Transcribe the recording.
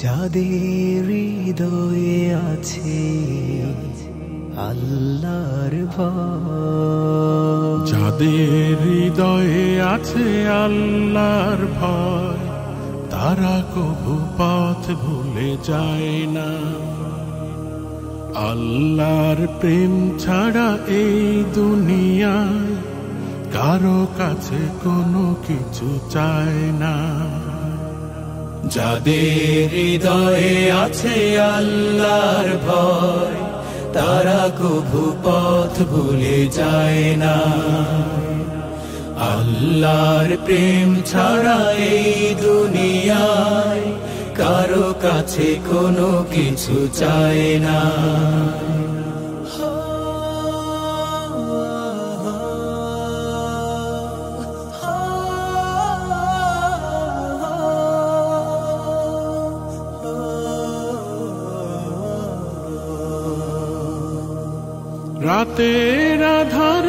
যাদের হৃদয়ে আছে আল্লাহর ভয়, যাদের হৃদয়ে আছে আল্লাহর ভয়, তারা কবু পথ ভুলে যায় না। আল্লাহর প্রেম ছাড়া এই দুনিয়ায় কারো কাছে কোনো কিছু চায় না। যাদের হৃদয়ে আছে আল্লাহর ভয়, তারা কবু পথ ভুলে যায় না। আল্লাহর প্রেম ছাড়া এই দুনিয়ায় কারো কাছে কোনো কিছু চায় না। রাতের আধার